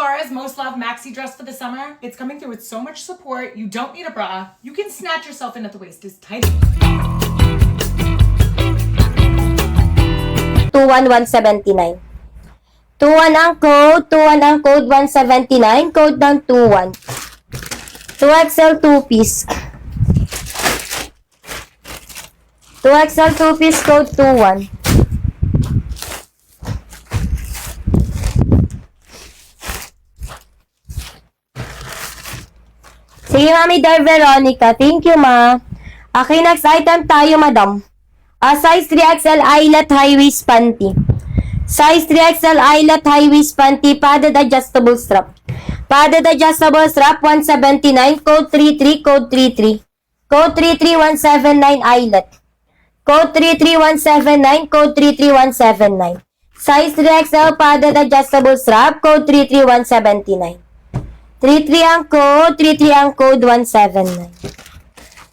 Zara's most loved maxi dress for the summer. It's coming through with so much support. You don't need a bra. You can snatch yourself in at the waist. It's tight. 21179. 21 ang code, 21 ang code, 179, code ng 21. 2XL 2-piece. 2XL 2-piece, code 21. Sige, Mami Dar Veronica. Thank you, Ma. Okay, next item tayo, Madam. Size 3XL eyelet high waist panty. Size 3XL eyelet high waist panty, padded adjustable strap. Padded adjustable strap, 179, code 33, code 33. Code 33179 eyelet. Code 33179, code 33179. Size 3XL padded adjustable strap, code 33179. 33 ang code, 33 ang code, 179.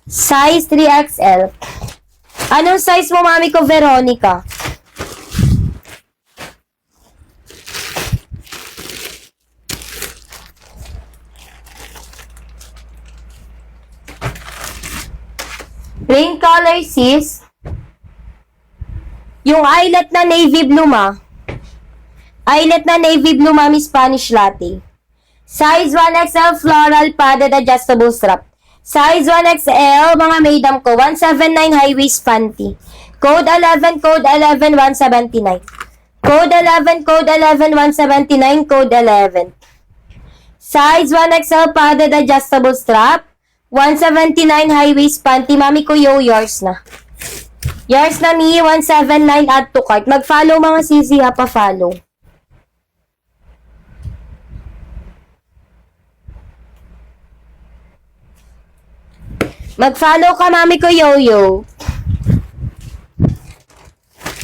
Size 3XL. Anong size mo, Mami ko, Veronica? Plain color, sis. Yung eyelet na navy blue, ma. Eyelet na navy blue, Mami, Spanish latte. Size 1XL floral padded adjustable strap. Size 1XL, mga madam ko, 179 high waist panty. Code 11, code 11, 179. Code 11, code 11, 179, code 11. Size 1XL padded adjustable strap. 179 high waist panty. Mami ko, yours na. Yours na, mi, 179 add to cart. Mag-follow mga sisi, ha, pa-follow. Mag-follow ka, Mami ko, Yoyo.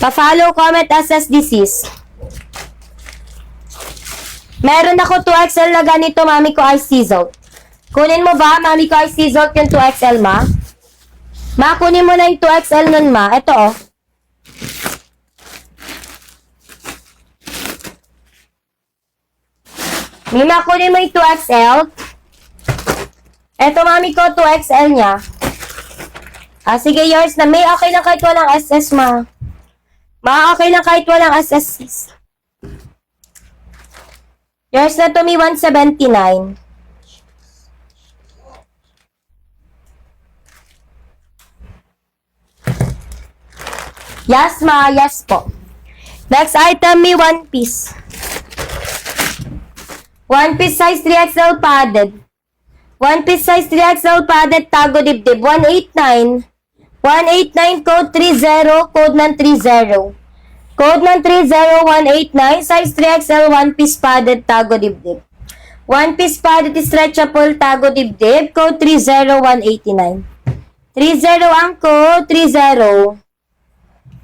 Pa-follow, comment, assess, disease. Meron ako 2XL na ganito, Mami ko, ice sizzle. Kunin mo ba, Mami ko, ice sizzle yung 2XL, ma? Ma, kunin mo na yung 2XL nun, ma. Ito, oh. Mima, kunin mo yung 2XL. Eto, Mami ko, 2XL niya. Sige, yours na. May okay na kahit walang SS, ma. Ma, okay na kahit walang SS. Yours na to, mi, 179. Yes, ma. Yes po. Next item, mi, one piece. One piece size 3XL padded. One piece size 3XL padded tago dibdib. 189. 189 code 30. Code ng 30. Code ng 30. 189. Size 3XL one piece padded tago dibdib. One piece padded stretchable tago dibdib. Code 30. 189. 30 ang code. 30.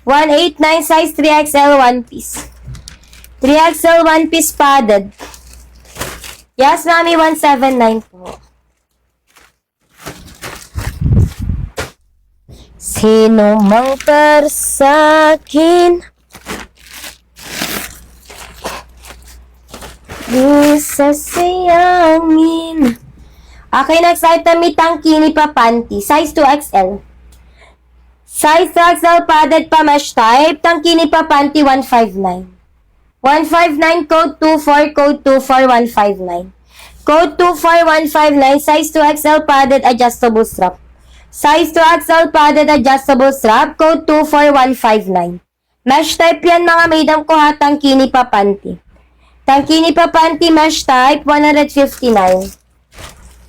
189 size 3XL one piece. 3XL one piece padded. Yes, Mami, 179 po. Sino mang para sa'kin di sasayangin. Okay, next item, may tangkini pa panty. Size 2XL. Size 2XL padded pa mesh type. Tangkini pa panty 159. 159 code 24, code 24, 159. Code 24, 159. Size 2XL padded adjustable strap. Size 2XL padded adjustable strap, code 24159. Mesh type yan, mga madam ko, ha, tangkini pa panty. Tangkini pa panty, mesh type, 159.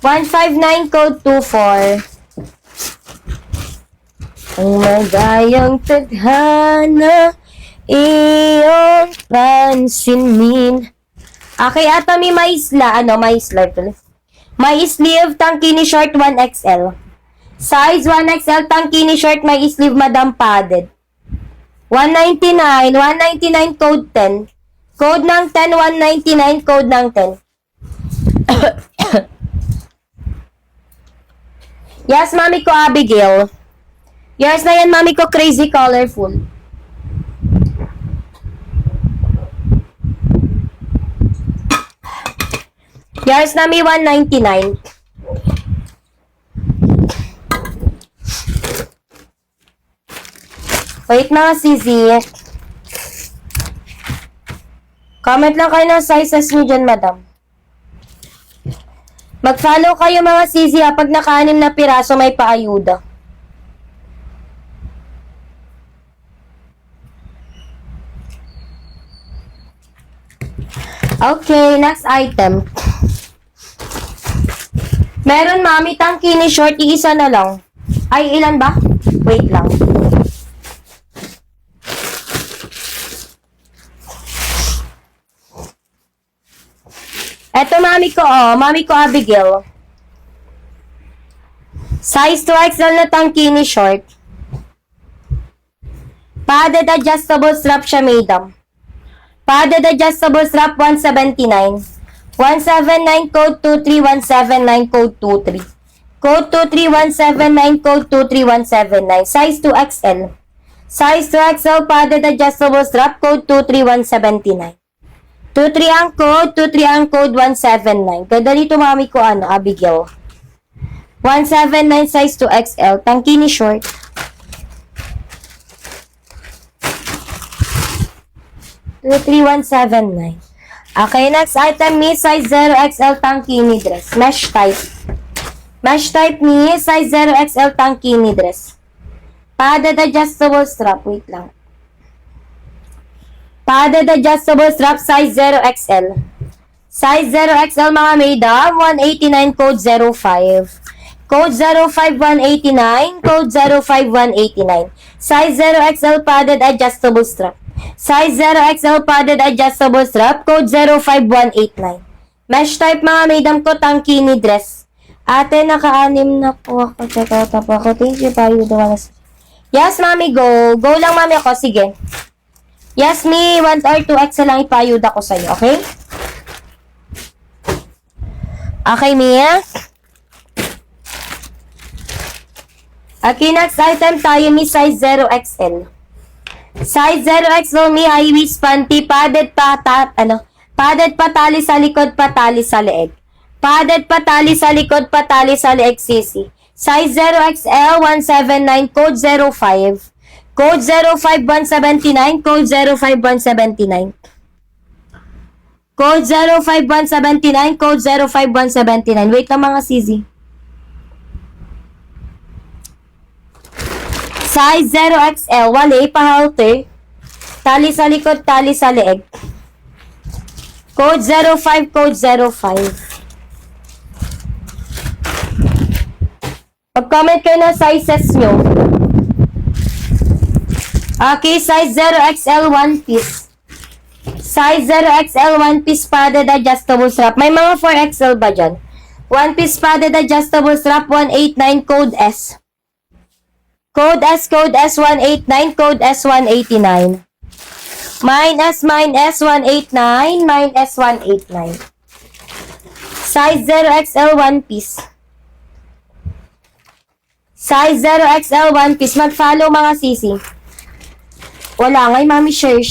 159, code 24. Ang magayang tadhana, iyong pansinin. Okay, ata may maisla, may sleeve, tangkini short 1XL. Size 1XL tangkini short, may sleeve, madam padded. 199, 199 code 10. Code ng 10, 199 code ng 10. Yes, Mami ko, Abigail. Yes na yan, Mami ko, crazy colorful. Yours na may 199. Wait mga sisi. Comment lang kayo ng sizes nyo dyan, madam. Mag-follow kayo mga sisi ha. Pag naka-6 na piraso, may paayuda. Okay, next item. Meron mami tangki ni short, iisa na lang. Ay, ilan ba? Wait lang. Eto mami ko Abigail. Size 2XL na tangki ni short. Padded adjustable strap siya, madam. Padded adjustable strap 179. 179 code 23 179 code 23. Code 23 179 code 23179. Size 2XL. Size 2XL padded adjustable strap code 23179. 23 ang code, 23 ang code 179. Ganda nito mami ko Abigail. 179 size 2XL. Tangki ni short. $23179. Okay, next item ni size 0XL tangki ni dress. Mesh type. Mesh type ni size 0XL tangki ni dress. Padded adjustable strap. Wait lang. Padded adjustable strap size 0XL. Size 0XL mga madam, 189 code 05. Code 05 189, code 05 189. Size 0XL padded adjustable strap. Size 0XL padded adjustable strap, code 05 189. Mesh type mga madam ko, tangki ni dress. Ate, naka-6 na po ako. Check out na po ako. Thank you, payo daw. Yes, mami, go. Go lang, mami, ako. Sige. Yes, me, 1 or 2X lang ipayuda ko sa'yo, okay? Okay, Mia? Okay, next item tayo, mi, size 0XL. Size 0XL, mi, high waist panty, padded pa tali sa likod, patali sa leeg. Padded pa tali sa likod, patali sa leeg, sisi. Size 0XL, 179, code 05. Code 05179, code 05179. Code 05179, code 05179. Wait lang mga sisi. Size 0XL, wali, pa-halter. Tali sa likod, tali sa leeg. Code 05, code 05. Pag-comment kayo ng sizes nyo. Okay, size 0XL 1 piece. Size 0XL 1 piece padded adjustable strap. May mga 4XL ba dyan? 1 piece padded adjustable strap 189 code S. Code S 189, code S 189. Mine S 189, mine S 189. Size 0XL 1 piece. Size 0XL 1 piece. Mag-follow mga sisi. Wala ngay, mami, share.